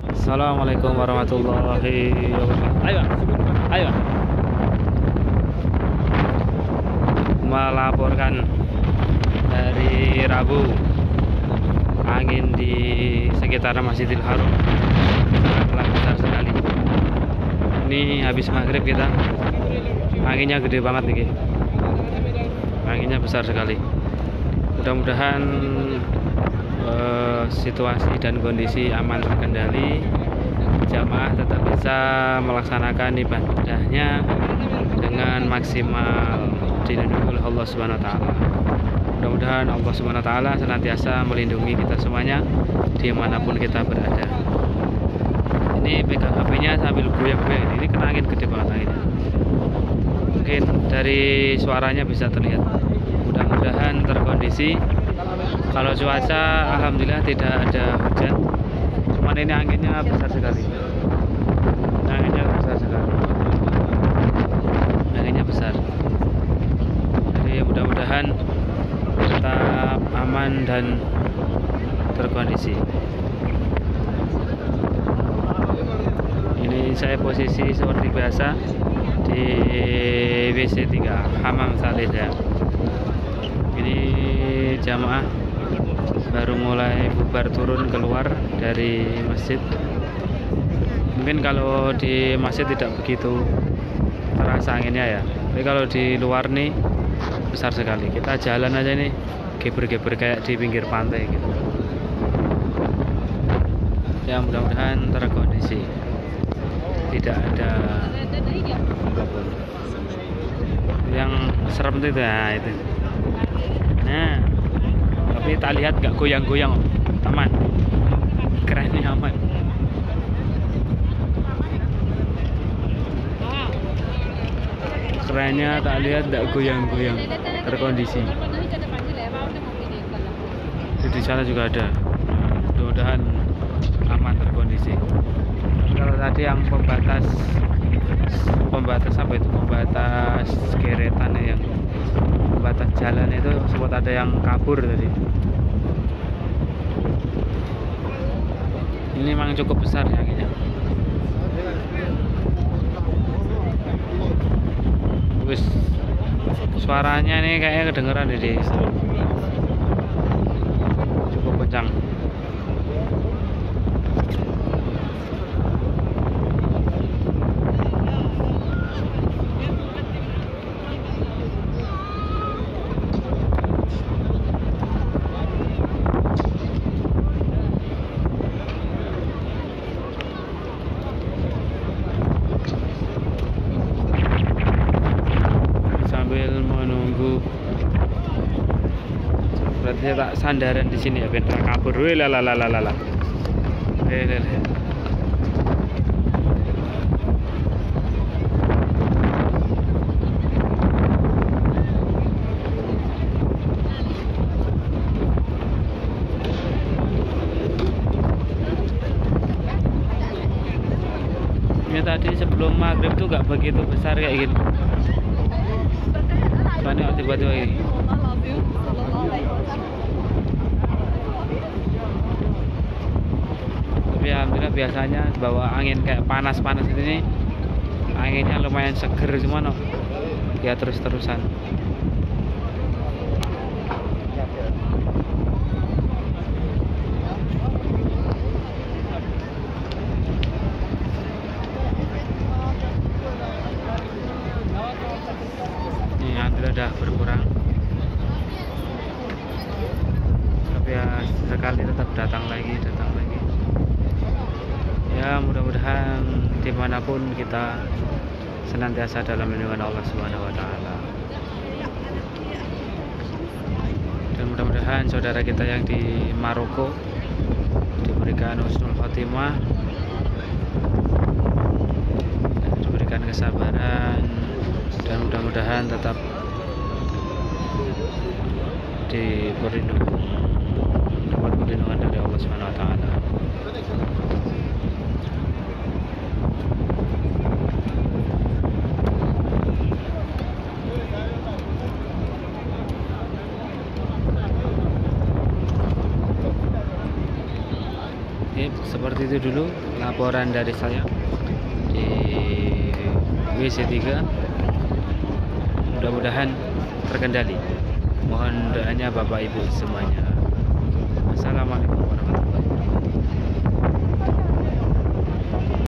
Assalamualaikum warahmatullahi wabarakatuh. Ayo, ayo. Melaporkan dari Rabu, angin di sekitar Masjidil Haram sangatlah besar sekali. Ini habis maghrib kita, anginnya gede banget nih, anginnya besar sekali. Mudah-mudahan situasi dan kondisi aman terkendali, jamaah tetap bisa melaksanakan ibadahnya dengan maksimal dilindungi oleh Allah Subhanahu wa taala. Mudah-mudahan Allah Subhanahu wa taala senantiasa melindungi kita semuanya dimanapun kita berada. Ini pegang HP-nya sambil goyang-goyang, ini kena angin gede banget anginnya. Mungkin dari suaranya bisa terlihat. Mudah-mudahan terkondisi. Kalau cuaca alhamdulillah tidak ada hujan, cuman ini anginnya besar sekali. Anginnya besar sekali. Anginnya besar. Jadi mudah-mudahan tetap aman dan terkondisi. Ini saya posisi seperti biasa di WC 3 Hamam Saleh. Ini jamaah baru mulai bubar turun keluar dari masjid. Mungkin kalau di masjid tidak begitu terasa anginnya ya, tapi kalau di luar nih besar sekali. Kita jalan aja nih geber-geber kayak di pinggir pantai gitu. Ya mudah-mudahan terkondisi, tidak ada apapun. Yang serem itu ya itu. Nah, tapi tak lihat nggak goyang-goyang, aman, keren nih, aman. Kerennya tak lihat nggak goyang-goyang, terkondisi. Di sana juga ada. Mudah-mudahan aman terkondisi. Kalau tadi yang pembatas apa itu, pembatas geretan ya, yang pembatas jalan itu sempat ada yang kabur tadi. Ini memang cukup besar ya anginnya. Wis suaranya nih kayaknya kedengeran di cukup kencang. Menunggu, berarti saya tak sandaran di sini ya, biar kabur. Wih lalalala. Ini tadi sebelum maghrib tuh nggak begitu besar kayak gini. Banyak tiba-tiba ini. Tapi alhamdulillah biasanya bawa angin kayak panas-panas ini, anginnya lumayan seger, cuma no, ya terus-terusan. Udah berkurang, tapi ya sekali tetap datang lagi. Ya mudah-mudahan dimanapun kita senantiasa dalam lindungan Allah Subhanahu wa taala. Dan mudah-mudahan saudara kita yang di Maroko diberikan husnul khotimah, diberikan kesabaran, dan mudah-mudahan tetap di perlindungan dari Allah Subhanahu wa taala. seperti itu dulu laporan dari saya di WC3. Mudah-mudahan terkendali. Mohon doanya Bapak Ibu semuanya. Assalamualaikum.